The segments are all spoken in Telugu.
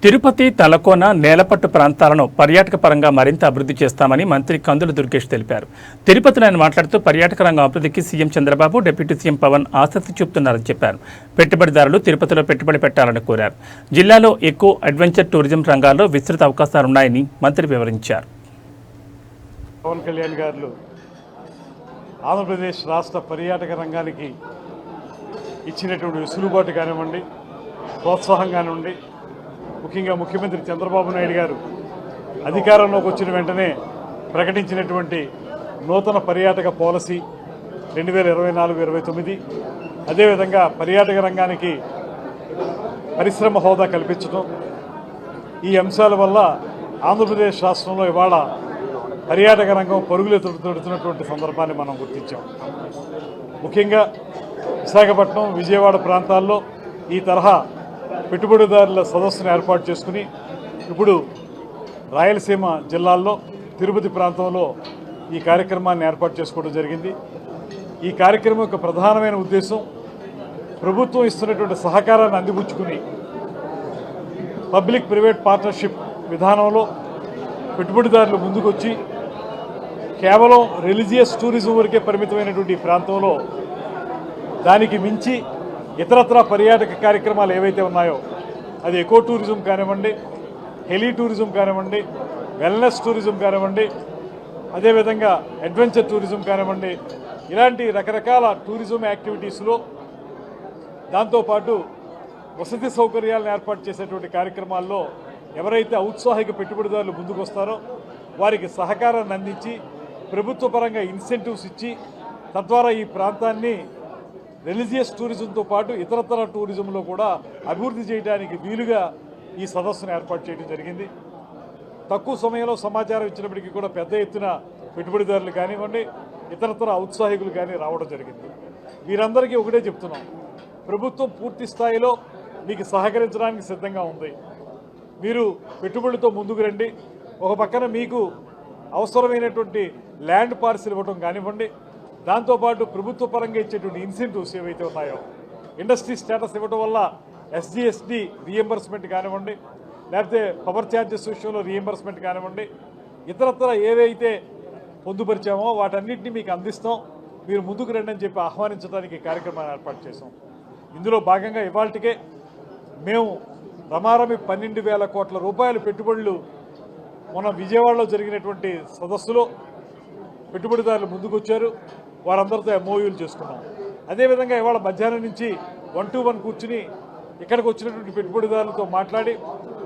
తిరుపతి, తలకోన, నేలపట్టు ప్రాంతాలను పర్యాటక పరంగా మరింత అభివృద్ధి చేస్తామని మంత్రి కందుల దుర్గేష్ తెలిపారు. తిరుపతిలో ఆయన మాట్లాడుతూ పర్యాటక రంగం అభివృద్ధికి CM Chandrababu, deputy CM Pawan ఆసక్తి చూపుతున్నారని చెప్పారు. పెట్టుబడిదారులు తిరుపతిలో పెట్టుబడి పెట్టాలని కోరారు. జిల్లాలో ఎకో అడ్వెంచర్ టూరిజం రంగాల్లో విస్తృత అవకాశాలున్నాయని మంత్రి వివరించారు. పవన్ కళ్యాణ్ గారు ఆంధ్రప్రదేశ్ రాష్ట్ర పర్యాటక రంగానికి ఇచ్చినటువంటి వెసులుబాటు కానివ్వండి, ప్రోత్సాహం కానివ్వండి, ముఖ్యంగా ముఖ్యమంత్రి చంద్రబాబు నాయుడు గారు అధికారంలోకి వచ్చిన వెంటనే ప్రకటించినటువంటి నూతన పర్యాటక పాలసీ 2024-29, అదేవిధంగా పర్యాటక రంగానికి పరిశ్రమ హోదా కల్పించడం, ఈ అంశాల వల్ల ఆంధ్రప్రదేశ్ రాష్ట్రంలో ఇవాళ పర్యాటక రంగం పరుగులు తొడుతున్నటువంటి సందర్భాన్ని మనం గుర్తించాం. ముఖ్యంగా విశాఖపట్నం, విజయవాడ ప్రాంతాల్లో ఈ తరహా పెట్టుబడిదారుల సదస్సును ఏర్పాటు చేసుకుని ఇప్పుడు రాయలసీమ జిల్లాల్లో తిరుపతి ప్రాంతంలో ఈ కార్యక్రమాన్ని ఏర్పాటు చేసుకోవడం జరిగింది. ఈ కార్యక్రమం యొక్క ప్రధానమైన ఉద్దేశం ప్రభుత్వం ఇస్తున్నటువంటి సహకారాన్ని అందిపుచ్చుకుని పబ్లిక్ ప్రైవేట్ పార్ట్నర్షిప్ విధానంలో పెట్టుబడిదారులు ముందుకొచ్చి కేవలం రిలీజియస్ టూరిజం వరకే పరిమితమైనటువంటి ప్రాంతంలో దానికి మించి ఇతరత్ర పర్యాటక కార్యక్రమాలు ఏవైతే ఉన్నాయో, అది ఎకో టూరిజం కానివ్వండి, హెలీ టూరిజం కానివ్వండి, వెల్నెస్ టూరిజం కానివ్వండి, అదేవిధంగా అడ్వెంచర్ టూరిజం కానివ్వండి, ఇలాంటి రకరకాల టూరిజం యాక్టివిటీస్లో దాంతోపాటు వసతి సౌకర్యాలను ఏర్పాటు చేసేటువంటి కార్యక్రమాల్లో ఎవరైతే ఔత్సాహిక పెట్టుబడిదారులు ముందుకు వస్తారో వారికి సహకారాన్ని అందించి ప్రభుత్వ పరంగా ఇన్సెంటివ్స్ ఇచ్చి తద్వారా ఈ ప్రాంతాన్ని రిలీజియస్ టూరిజంతో పాటు ఇతరతర టూరిజంలో కూడా అభివృద్ధి చేయడానికి వీలుగా ఈ సదస్సును ఏర్పాటు చేయడం జరిగింది. తక్కువ సమయంలో సమాచారం ఇచ్చినప్పటికీ కూడా పెద్ద ఎత్తున పెట్టుబడిదారులు కానివ్వండి, ఇతరతర ఔత్సాహికులు కానీ రావడం జరిగింది. వీరందరికీ ఒకటే చెప్తున్నాం, ప్రభుత్వం పూర్తి స్థాయిలో మీకు సహకరించడానికి సిద్ధంగా ఉంది. మీరు పెట్టుబడితో ముందుకు రండి. ఒక పక్కన మీకు అవసరమైనటువంటి ల్యాండ్ పార్సిల్ ఇవ్వడం కానివ్వండి, దాంతోపాటు ప్రభుత్వ పరంగా ఇచ్చేటువంటి ఇన్సెంటివ్స్ ఏవైతే ఉన్నాయో, ఇండస్ట్రీ స్టేటస్ ఇవ్వడం వల్ల ఎస్జిఎస్డి రీఎంబర్స్మెంట్ కానివ్వండి, లేకపోతే పవర్ ఛార్జెస్ విషయంలో రీఎంబర్స్మెంట్ కానివ్వండి, ఇతరత్ర ఏవైతే పొందుపరిచామో వాటన్నింటినీ మీకు అందిస్తాం, మీరు ముందుకు రండి అని చెప్పి ఆహ్వానించడానికి కార్యక్రమాన్ని ఏర్పాటు చేసాం. ఇందులో భాగంగా ఇవాళకే మేము రమారమి 12,000 కోట్ల రూపాయల పెట్టుబడులు మొన్న విజయవాడలో జరిగినటువంటి సదస్సులో పెట్టుబడిదారులు ముందుకు వచ్చారు. వారందరితో ఎంఓయూలు చేసుకున్నాం. అదేవిధంగా ఇవాళ మధ్యాహ్నం నుంచి 1-to-1 కూర్చుని ఇక్కడికి వచ్చినటువంటి పెట్టుబడిదారులతో మాట్లాడి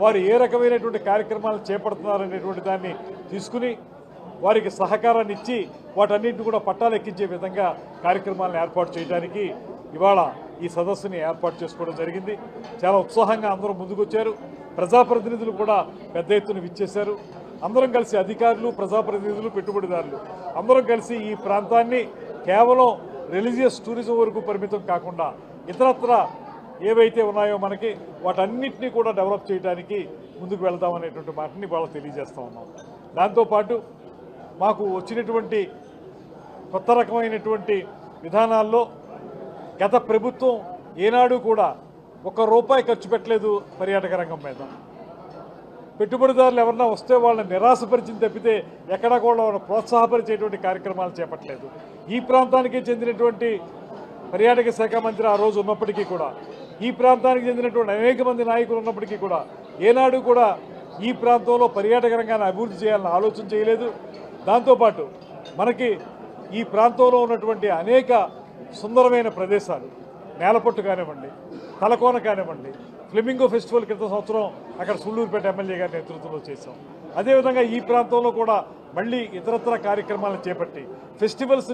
వారు ఏ రకమైనటువంటి కార్యక్రమాలు చేపడుతున్నారనేటువంటి దాన్ని తీసుకుని వారికి సహకారాన్ని ఇచ్చి వాటన్నింటిని కూడా పట్టాలెక్కించే విధంగా కార్యక్రమాలను ఏర్పాటు చేయడానికి ఇవాళ ఈ సదస్సుని ఏర్పాటు చేసుకోవడం జరిగింది. చాలా ఉత్సాహంగా అందరూ ముందుకొచ్చారు. ప్రజాప్రతినిధులు కూడా పెద్ద ఎత్తున విచ్చేశారు. అందరం కలిసి అధికారులు, ప్రజాప్రతినిధులు, పెట్టుబడిదారులు అందరం కలిసి ఈ ప్రాంతాన్ని కేవలం రిలీజియస్ టూరిజం వరకు పరిమితం కాకుండా ఇతరత్ర ఏవైతే ఉన్నాయో మనకి వాటన్నిటినీ కూడా డెవలప్ చేయడానికి ముందుకు వెళ్దామనేటువంటి మాటని వాళ్ళు తెలియజేస్తూ ఉన్నాం. దాంతోపాటు మాకు వచ్చినటువంటి కొత్త రకమైనటువంటి విధానాల్లో గత ప్రభుత్వం ఏనాడు కూడా ₹1 ఖర్చు పెట్టలేదు పర్యాటక రంగం మీద. పెట్టుబడిదారులు ఎవరన్నా వస్తే వాళ్ళని నిరాశపరిచింది తప్పితే ఎక్కడా కూడా వాళ్ళని ప్రోత్సాహపరిచేటువంటి కార్యక్రమాలు చేపట్టలేదు. ఈ ప్రాంతానికి చెందినటువంటి పర్యాటక శాఖ మంత్రి ఆ రోజు ఉన్నప్పటికీ కూడా, ఈ ప్రాంతానికి చెందినటువంటి అనేక మంది నాయకులు ఉన్నప్పటికీ కూడా ఏనాడు కూడా ఈ ప్రాంతంలో పర్యాటక రంగాన్ని అభివృద్ధి చేయాలని ఆలోచన చేయలేదు. దాంతోపాటు మనకి ఈ ప్రాంతంలో ఉన్నటువంటి అనేక సుందరమైన ప్రదేశాలు, నేలపట్టు కానివ్వండి, తలకోన కానివ్వండి, ఫ్లెమింగో ఫెస్టివల్ క్రితం సంవత్సరం అక్కడ సుళ్ళూరుపేట ఎమ్మెల్యే గారి నేతృత్వంలో చేశాం. అదేవిధంగా ఈ ప్రాంతంలో కూడా మళ్ళీ ఇతరత్ర కార్యక్రమాలను చేపట్టి ఫెస్టివల్స్